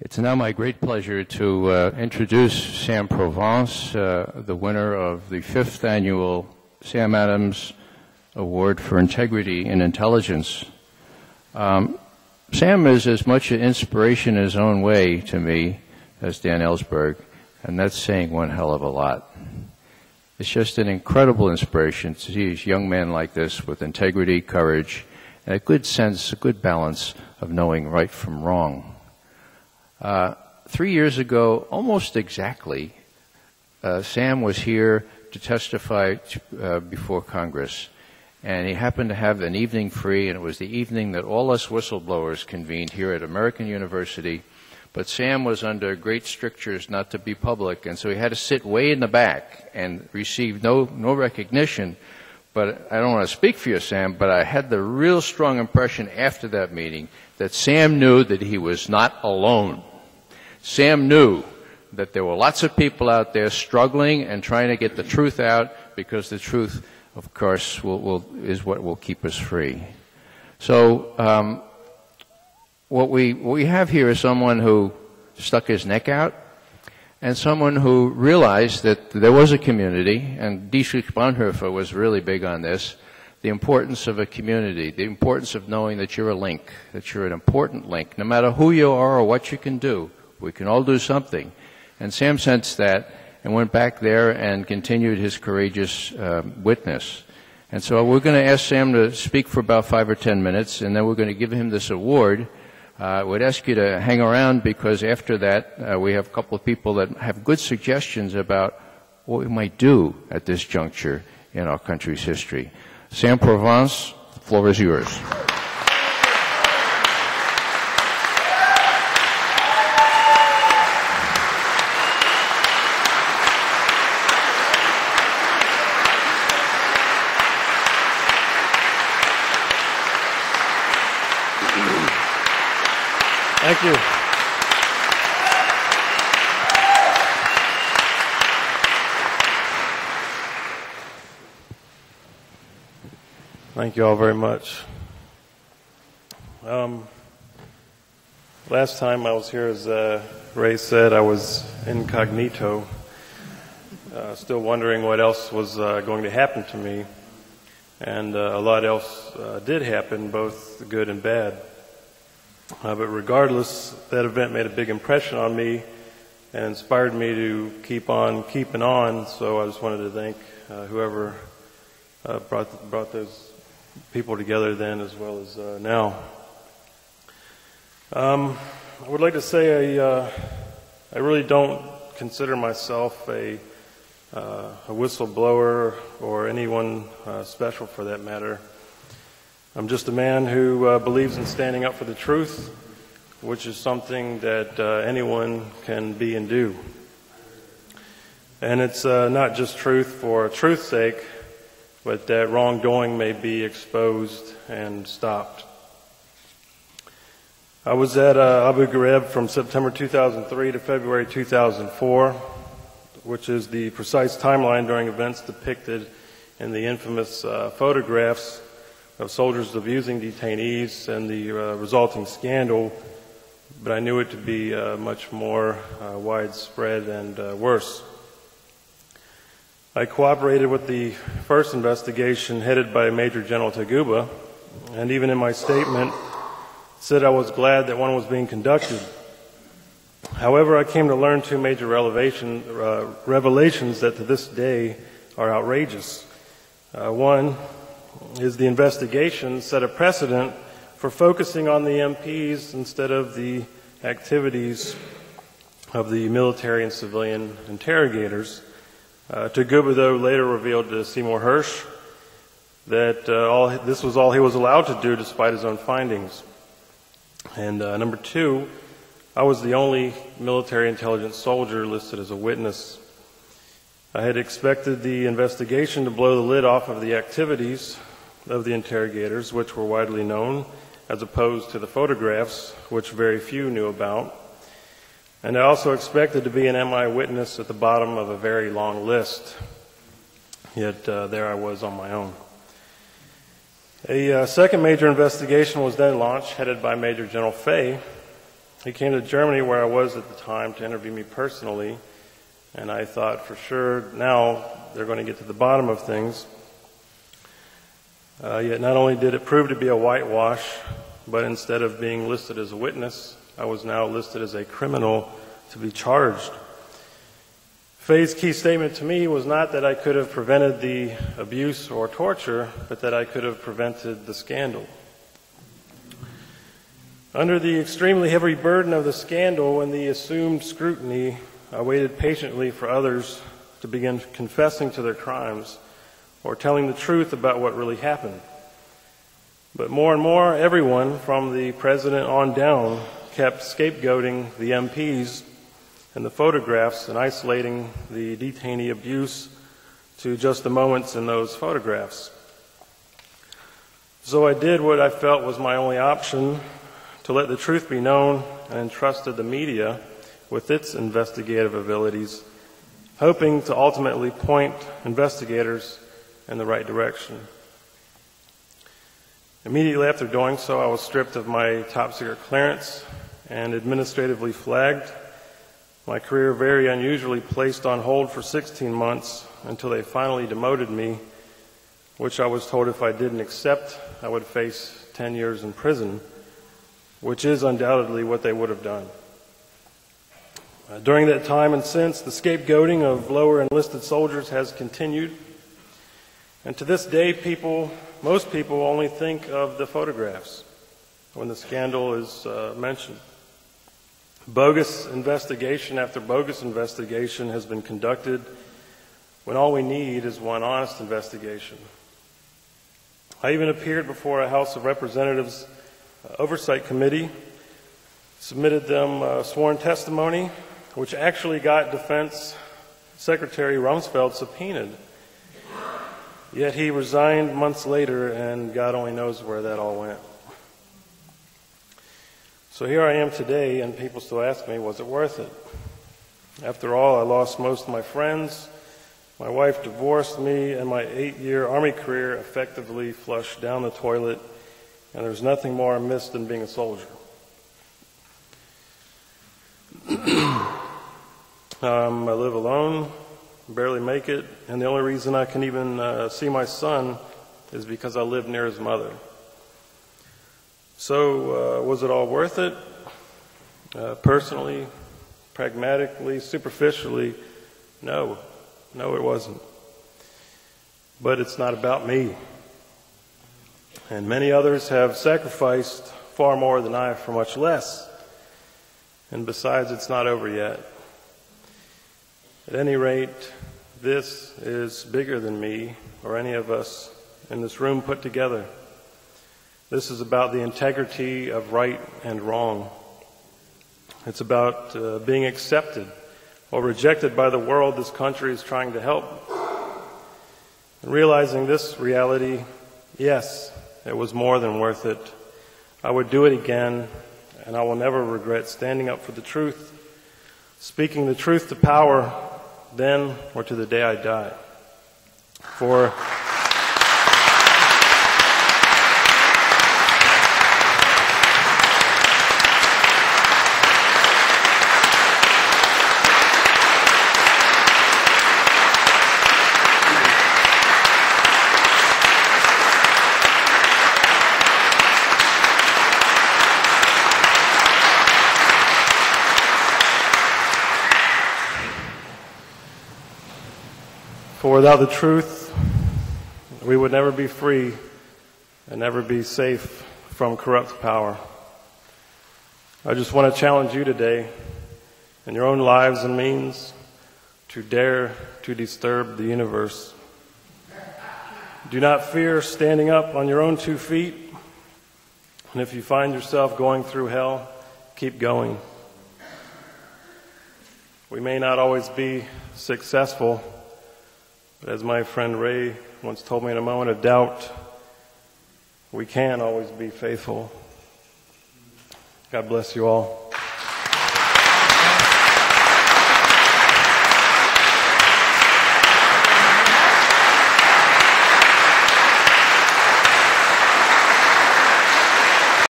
It's now my great pleasure to introduce Sam Provance, the winner of the 5th Annual Sam Adams Award for Integrity in Intelligence. Sam is as much an inspiration in his own way to me as Dan Ellsberg, and that's saying one hell of a lot. It's just an incredible inspiration to see a young man like this with integrity, courage, and a good sense, a good balance of knowing right from wrong. 3 years ago, almost exactly, Sam was here to testify before Congress. And he happened to have an evening free, and it was the evening that all us whistleblowers convened here at American University. But Sam was under great strictures not to be public, and so he had to sit way in the back and receive no recognition. But I don't want to speak for you, Sam, but I had the real strong impression after that meeting that Sam knew that he was not alone. Sam knew that there were lots of people out there struggling and trying to get the truth out, because the truth, of course, is what will keep us free. So what we have here is someone who stuck his neck out, and someone who realized that there was a community, and Dietrich Bonhoeffer was really big on this, the importance of a community, the importance of knowing that you're a link, that you're an important link. No matter who you are or what you can do, we can all do something. And Sam sensed that and went back there and continued his courageous witness. And so we're going to ask Sam to speak for about 5 or 10 minutes, and then we're going to give him this award. I would ask you to hang around, because after that we have a couple of people that have good suggestions about what we might do at this juncture in our country's history. Sam Provance, the floor is yours. Thank you. Thank you all very much. Last time I was here, as Ray said, I was incognito, still wondering what else was going to happen to me. And a lot else did happen, both good and bad. But regardless, that event made a big impression on me and inspired me to keep on keeping on. So I just wanted to thank whoever brought those people together then, as well as now. I would like to say I really don't consider myself a whistleblower or anyone special for that matter. I'm just a man who believes in standing up for the truth, which is something that anyone can be and do. And it's not just truth for truth's sake, but that wrongdoing may be exposed and stopped. I was at Abu Ghraib from September 2003 to February 2004, which is the precise timeline during events depicted in the infamous photographs of soldiers abusing detainees and the resulting scandal, but I knew it to be much more widespread and worse. I cooperated with the first investigation headed by Major General Taguba, and even in my statement said I was glad that one was being conducted. However, I came to learn two major revelations that to this day are outrageous. One is the investigation set a precedent for focusing on the MPs instead of the activities of the military and civilian interrogators. Taguba, though, later revealed to Seymour Hersh that this was all he was allowed to do despite his own findings. And number two, I was the only military intelligence soldier listed as a witness. I had expected the investigation to blow the lid off of the activities of the interrogators, which were widely known, as opposed to the photographs, which very few knew about. And I also expected to be an MI witness at the bottom of a very long list. Yet there I was on my own. A second major investigation was then launched, headed by Major General Fay, He came to Germany, where I was at the time, to interview me personally, and I thought for sure now they're going to get to the bottom of things. Yet not only did it prove to be a whitewash, but instead of being listed as a witness, I was now listed as a criminal to be charged. Faye's key statement to me was not that I could have prevented the abuse or torture, but that I could have prevented the scandal. Under the extremely heavy burden of the scandal and the assumed scrutiny, I waited patiently for others to begin confessing to their crimes or telling the truth about what really happened. But more and more, everyone, from the president on down, kept scapegoating the MPs and the photographs and isolating the detainee abuse to just the moments in those photographs. So I did what I felt was my only option, to let the truth be known, and entrusted the media with its investigative abilities, hoping to ultimately point investigators in the right direction. Immediately after doing so, I was stripped of my top secret clearance and administratively flagged. My career very unusually placed on hold for 16 months until they finally demoted me, which I was told if I didn't accept, I would face 10 years in prison, which is undoubtedly what they would have done. During that time and since, the scapegoating of lower enlisted soldiers has continued. And to this day, most people only think of the photographs when the scandal is mentioned. Bogus investigation after bogus investigation has been conducted when all we need is one honest investigation. I even appeared before a House of Representatives Oversight Committee, submitted them sworn testimony, which actually got Defense Secretary Rumsfeld subpoenaed. Yet he resigned months later, and God only knows where that all went. So here I am today, and people still ask me, was it worth it? After all, I lost most of my friends, my wife divorced me, and my 8-year Army career effectively flushed down the toilet, and there's nothing more I miss than being a soldier. I live alone, barely make it, and the only reason I can even see my son is because I live near his mother. So was it all worth it? Personally, pragmatically, superficially, no, it wasn't. But it's not about me. And many others have sacrificed far more than I for much less. And besides, it's not over yet. At any rate, this is bigger than me or any of us in this room put together. This is about the integrity of right and wrong. It's about being accepted or rejected by the world this country is trying to help. And realizing this reality, yes, it was more than worth it. I would do it again, and I will never regret standing up for the truth, speaking the truth to power, then or to the day I die. For without the truth, we would never be free and never be safe from corrupt power. I just want to challenge you today, in your own lives and means, to dare to disturb the universe. Do not fear standing up on your own 2 feet, and if you find yourself going through hell, keep going. We may not always be successful, but as my friend Ray once told me, in a moment of doubt, we can always be faithful. God bless you all.